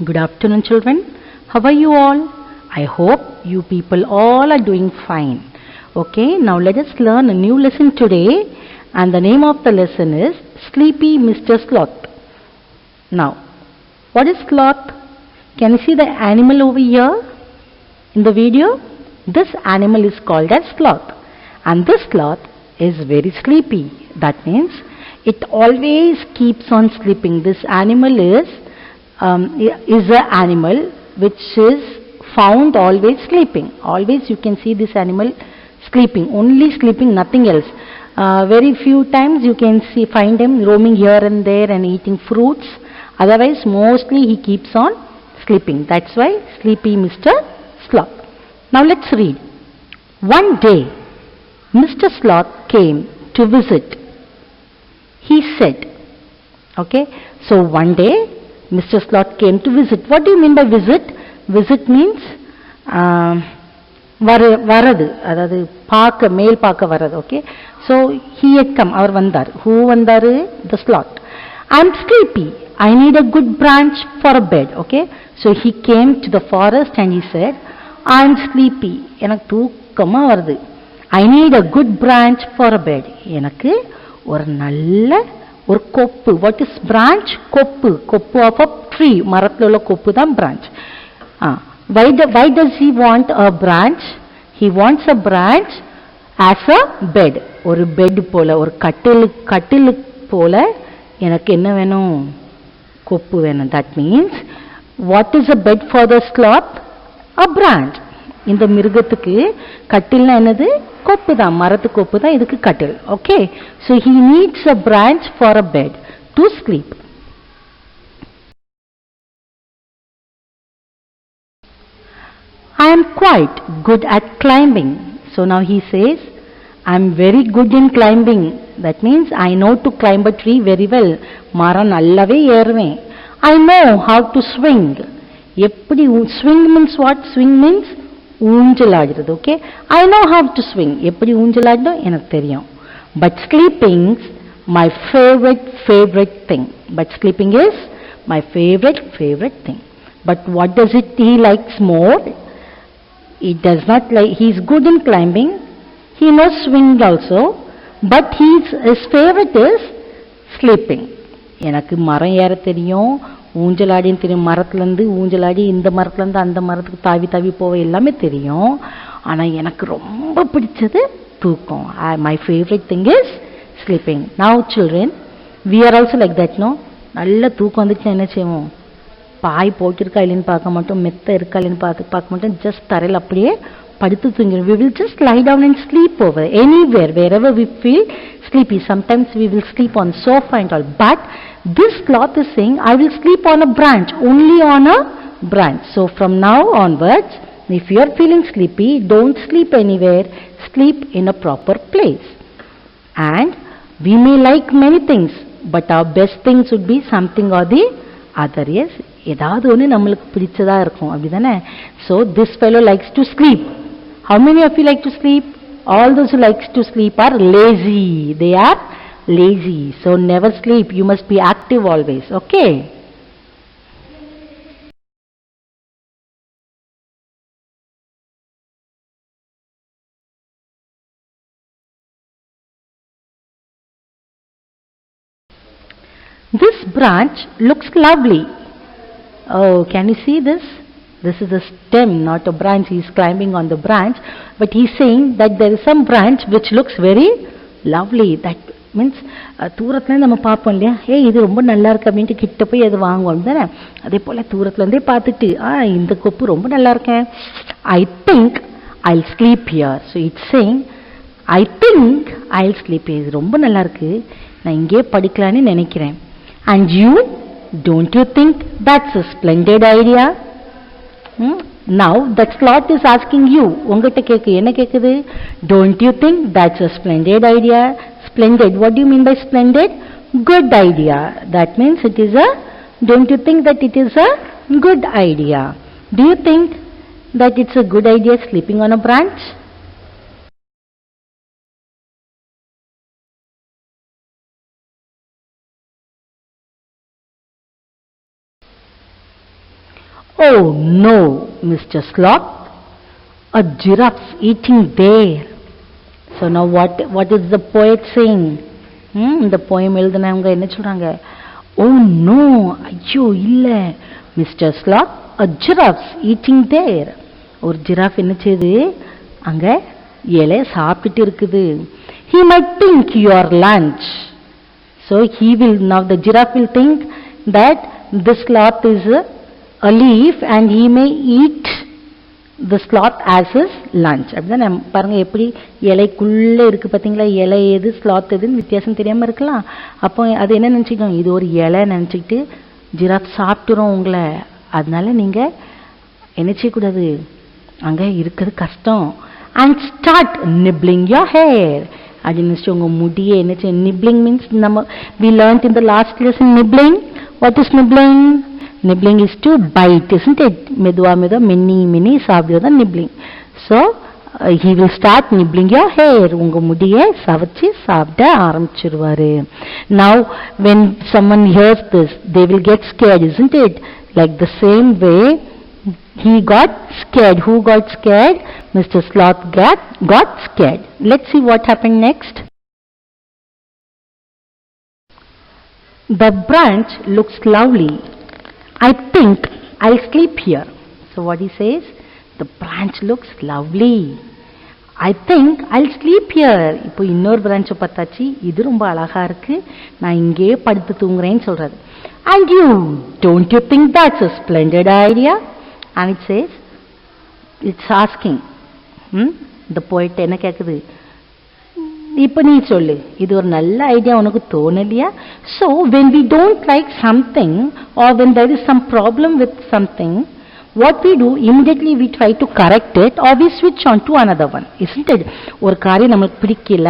Good afternoon, children. How are you all? I hope you people all are doing fine. Okay, now let us learn a new lesson today, and the name of the lesson is Sleepy Mr. Sloth. Now, what is sloth? Can you see the animal over here in the video? This animal is called as sloth, and this sloth is very sleepy. That means it always keeps on sleeping. This animal is an animal which is found always sleeping. Always you can see this animal sleeping, only sleeping, nothing else. Very few times you can find him roaming here and there and eating fruits. Otherwise, mostly he keeps on sleeping. That's why Sleepy Mr. Sloth. Now let's read. One day, Mr. Sloth came to visit. He said, okay, so one day Mr. Sloth came to visit. What do you mean by visit? Visit means varadu, அதாவது பார்க்க மேல் பார்க்க வரது. Okay, so he had come. அவர் வந்தார். Who வந்தாரு? The sloth. I'm sleepy. I need a good branch for a bed. Okay, so he came to the forest and he said, I'm sleepy. எனக்கு தூக்கமா வருது. I need a good branch for a bed. எனக்கு ஒரு நல்ல ஒரு கொப்பு. What is branch? கொப்பு. கொப்பு of a tree. மரத்தில் உள்ள கொப்பு தான் branch. Why does he want a branch? He wants a branch as a bed. ஒரு பெட் போல, ஒரு கட்டில் போல எனக்கு என்ன வேணும்? கொப்பு வேணும். That means what is a bed for the sloth? A branch. இந்த மிருகத்துக்கு கட்டில்னா என்னது? கொப்பு தான், மரத்து கொப்பு தான் இதுக்கு கட்டில். Okay, so he needs a branch for a bed to sleep. I am quite good at climbing. So now he says, I am very good in climbing. That means I know to climb a tree very well. மரம் நல்லாவே ஏறுவேன். I know how to swing. எப்படி swing means what? Swing means ஊஞ்சல் ஆடுறது. Okay, I know how to swing. எப்படி ஊஞ்சல் ஆடணும் எனக்கு தெரியும். But sleeping my favorite thing. But sleeping is my favorite thing. But what does it he likes more? He does not like, he is good in climbing, he knows swing also, but his favorite is sleeping. எனக்கு மரம் ஏற தெரியும், ஊஞ்சலாடின்னு தெரியும், மரத்துலேருந்து ஊஞ்சலாடி இந்த மரத்துலேருந்து அந்த மரத்துக்கு தாவி போக எல்லாமே தெரியும். ஆனால் எனக்கு ரொம்ப பிடிச்சது தூக்கம். My favorite thing is sleeping. Now children, we are also like that, no? நல்ல தூக்கம் வந்துச்சுன்னா என்ன செய்வோம்? பாய் போட்டிருக்கா இல்லைன்னு பார்க்க மாட்டோம், மெத்த இருக்கா இல்லைன்னு பார்க்க மாட்டோம், ஜஸ்ட் தரையில் அப்படியே படுத்து தூங்கிடும். We will just lie down and sleep over anywhere, wherever we feel sleepy. Sometimes we will sleep on sofa and all. But this sloth is saying, I will sleep on a branch, only on a branch. So from now onwards, if you are feeling sleepy, don't sleep anywhere, sleep in a proper place. And we may like many things, but our best things would be something or the other. Yes, ஏதாவது ஒன்று நம்மளுக்கு பிடிச்சதா இருக்கும், அப்படிதானே? So this fellow likes to sleep. How many of you like to sleep? All those who likes to sleep are lazy. They are lazy. So never sleep. You must be active always. Okay? This branch looks lovely. Oh, can you see this? This is a stem, not a branch. He is climbing on the branch, but he is saying that there is some branch which looks very lovely. That means தூரத்துலேருந்து நம்ம பார்ப்போம் இல்லையா, இது ரொம்ப நல்லா இருக்கு அப்படின்ட்டு கிட்ட போய் அது வாங்குவோம் தானே. அதே போல் தூரத்துலேருந்தே பார்த்துட்டு இந்த கொப்பு ரொம்ப நல்லா இருக்கேன், I think I'll sleep here. So it's saying, I think I'll sleep here. இது ரொம்ப நல்லா இருக்கு, நான் இங்கே படிக்கலான்னு நினைக்கிறேன். And you, don't you think that's a splendid idea? Now that sloth is asking you, உங்ககிட்ட கேக்கு, என்ன கேக்குது? Don't you think that's a splendid idea? Splendid, what do you mean by splendid? Good idea. That means it is a, don't you think that it is a good idea? Do you think that it's a good idea sleeping on a branch? Oh no, Mr. Sloth, a giraffe's eating there. So now what is the poet saying? இந்த poem எழுதுனவங்க என்ன சொல்றாங்க? Oh no, ஐயோ இல்ல, Mr. Sloth, a giraffe's eating there. ஒரு giraffe என்ன செய்யுது? அங்க இலை சாப்பிட்டு இருக்குது. He might think your lunch. So now the giraffe will think that this sloth is a leaf and he may eat the sloth as his lunch. அப்படிதான் பாருங்க எப்படி இலைக்குள்ள இருக்கு பாத்தீங்களா, இலை எது ஸ்லாத் எதுன்னு வித்தியாசம் தெரியாம இருக்கலாம். அப்போ அது என்ன நினைச்சுக்கோங்க, இது ஒரு இலை நினைச்சுக்கிட்டு ஜிராஃப் சாப்பிட்டுரும் உங்களை. அதனால நீங்க என்ன செய்யக்கூடாது, அங்க இருக்கிறது கஷ்டம். And start nibbling your hair. அப்படின்னு உங்க முடியை என்ன செய்ய, nibbling means நம்ம we learnt in the last lesson nibbling. What is nibbling? Nibbling is to bite, isn't it? மெதுவா மென்னி சாப்பிடுறது தான் nibbling. So he will start nibbling your hair. உங்க முடியை சவச்சி சாப்பிட ஆரம்பிச்சிருவாரு. Now when someone hears this, they will get scared, isn't it? Like the same way he got scared. Who got scared? Mr. Sloth got scared. Let's see what happened next. The branch looks lovely. I think I'll sleep here. So what he says? The branch looks lovely. I think I'll sleep here. இப்போ இன்னொரு branch பார்த்தாச்சு, இது ரொம்ப அழகா இருக்கு, நான் இங்கே படுத்து தூங்குறேன்னு சொல்றாரு. And you, don't you think that's a splendid idea? And it says, it's asking, the poet என்ன கேக்குது, இப்போ நீ சொல்லு, இது ஒரு நல்ல ஐடியா உனக்கு தோணலையா? So when we don't like something or when there is some problem with something, what we do, immediately we try to correct it or we switch on to another one, isn't it? ஒரு காரியம் நமக்கு பிடிக்கல,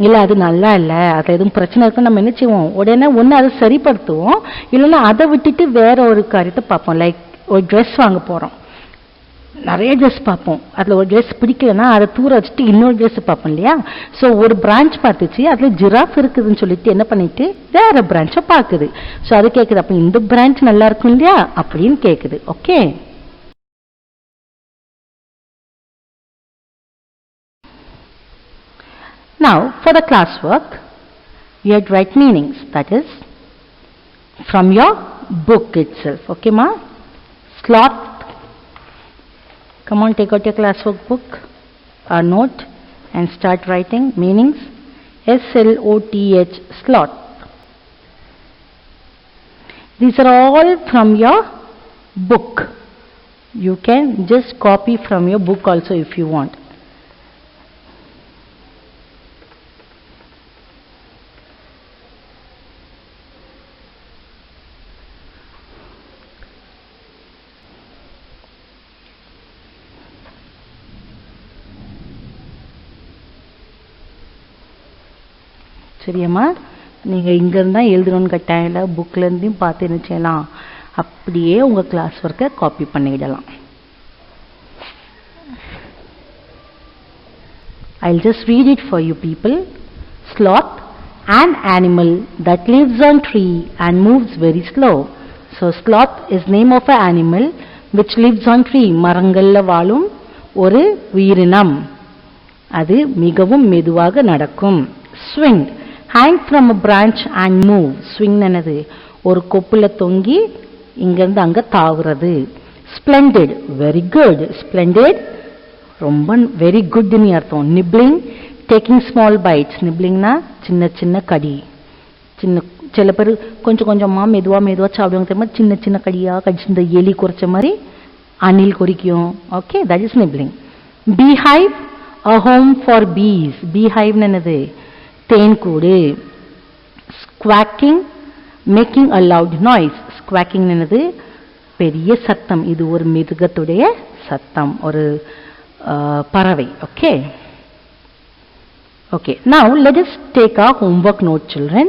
இல்லை அது நல்லா இல்லை, அது எதுவும் பிரச்சனை இருக்குன்னு நம்ம என்ன செய்வோம், உடனே ஒன்று அதை சரிப்படுத்துவோம், இல்லைன்னா அதை விட்டுட்டு வேற ஒரு காரியத்தை பார்ப்போம். லைக் ஒரு ட்ரெஸ் வாங்க போகிறோம், நிறைய ட்ரெஸ் பார்ப்போம், அதில் ஒரு ட்ரெஸ் பிடிக்கலன்னா அதை தூர வச்சுட்டு இன்னொரு ட்ரெஸ் பார்ப்போம் இல்லையா? ஸோ ஒரு பிரான்ச் பார்த்துச்சு, அதில் ஜிராஃப் இருக்குதுன்னு சொல்லிட்டு என்ன பண்ணிட்டு வேற பிரான்ச்சை பார்க்குது. ஸோ அது கேட்குது, அப்போ இந்த பிரான்ச் நல்லா இருக்கும் இல்லையா அப்படின்னு கேட்குது. Okay, now for the classwork you have to write meanings, that is from your book itself. Okay ma? Sloth, come on, take out your classwork book or note and start writing meanings. S-L-O-T-H, sloth. These are all from your book. You can just copy from your book also if you want. சரியாம்மா, நீங்கள் இங்கேருந்து தான் எழுதணும்னு கட்டாயம் இல்லை, புக்லேருந்தையும் பார்த்து என்ன செய்யலாம், அப்படியே உங்கள் கிளாஸ் ஒர்க்கை காப்பி பண்ணிடலாம். I'll just read it for you people. Sloth, an animal that lives on tree and moves very slow. So sloth is name of an animal which lives on tree. மரங்கள்ல வாழும் ஒரு உயிரினம், அது மிகவும் மெதுவாக நடக்கும். Swing, hang from a branch and move. Swing என்னது, ஒரு கொப்புல தொங்கி இங்கிருந்து அங்க தாவுறது. Splendid, very good. Splendid, ரொம்ப வெரி குட்னு அர்த்தம். Nibbling, taking small bites. Nibblingனா சின்ன சின்ன கடி, சின்ன சில பேர் கொஞ்சம் கொஞ்சமா மெதுவா மெதுவா சாப்பிடுவாங்க தெரியுமா, சின்ன சின்ன கடியா கடிச்சு இந்த எலி குறைச்ச மாதிரி அணில் குறிக்கும். Okay, that is nibbling. Beehive, a home for bees. Beehive என்னது, தேன் கூடு. Squawking, making a loud noise. Squawking என்னது, பெரிய சத்தம், இது ஒரு மிருகத்துடைய சத்தம், ஒரு பறவை. Okay, okay, now let us take our homework note, children,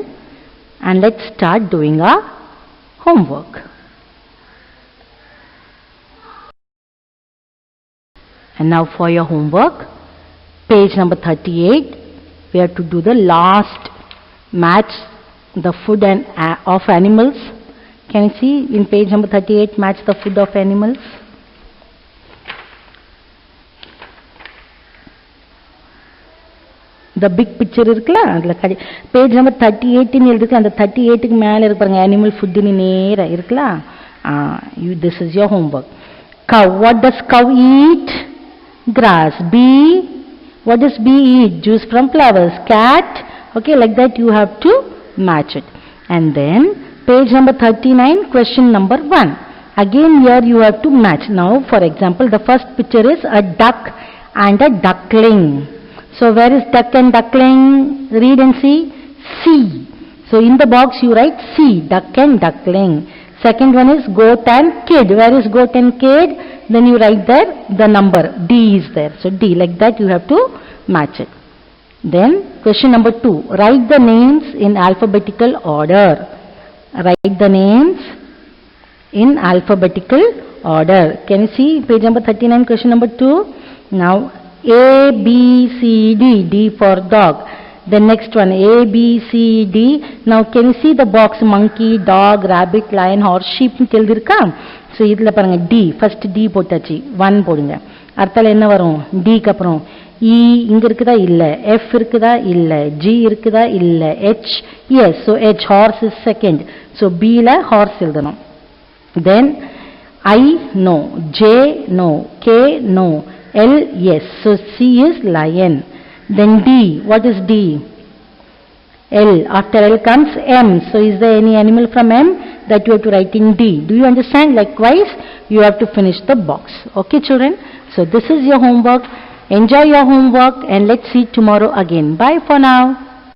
and let's start doing our homework. And now for your homework, page number 38, we have to do the last match the food and of animals Can you see in page number 38, match the food of animals? The big picture இருக்குல அதுல page number 38 ன்னு எழுதுக்கு அந்த 38 க்கு மேல இருக்கு பாருங்க animal food ன்னு நேரா இருக்குல this is your homework. Cow, what does cow eat? Grass. Bee, what does bee eat? Juice from flowers. Cat, okay, like that you have to match it. And then page number 39, question number 1. Again here you have to match. Now for example, the first picture is a duck and a duckling. So where is duck and duckling? Read and see. C. So in the box you write C, duck and duckling. Second one is goat and kid. Where is goat and kid? Then you write there the number. D is there. So D, like that you have to match it. Then question number 2. Write the names in alphabetical order. Write the names in alphabetical order. Can you see page number 39, question number 2? Now A, B, C, D. D for dog. The next one A, B, C, D. Now can you see the box? Monkey, dog, rabbit, lion, horse, sheep னு எழுதிருக்கா? So இதுல பாருங்க D, first D போட்டாச்சு, 1 போடுங்க. அடுத்தால என்ன வரும்? D க்கு அப்புறம் E இங்க இருக்குதா இல்ல, F இருக்குதா இல்ல, G இருக்குதா இல்ல, H, yes, so H, horse is second. So B ல horse எழுதணும். Then I, no, J, no, K, no, L, yes, so C is lion. Then D, what is D? L, after L comes M, so is there any animal from M? That you have to write in D. Do you understand? Likewise, you have to finish the box. Okay children, so this is your homework. Enjoy your homework and let's see tomorrow again. Bye for now.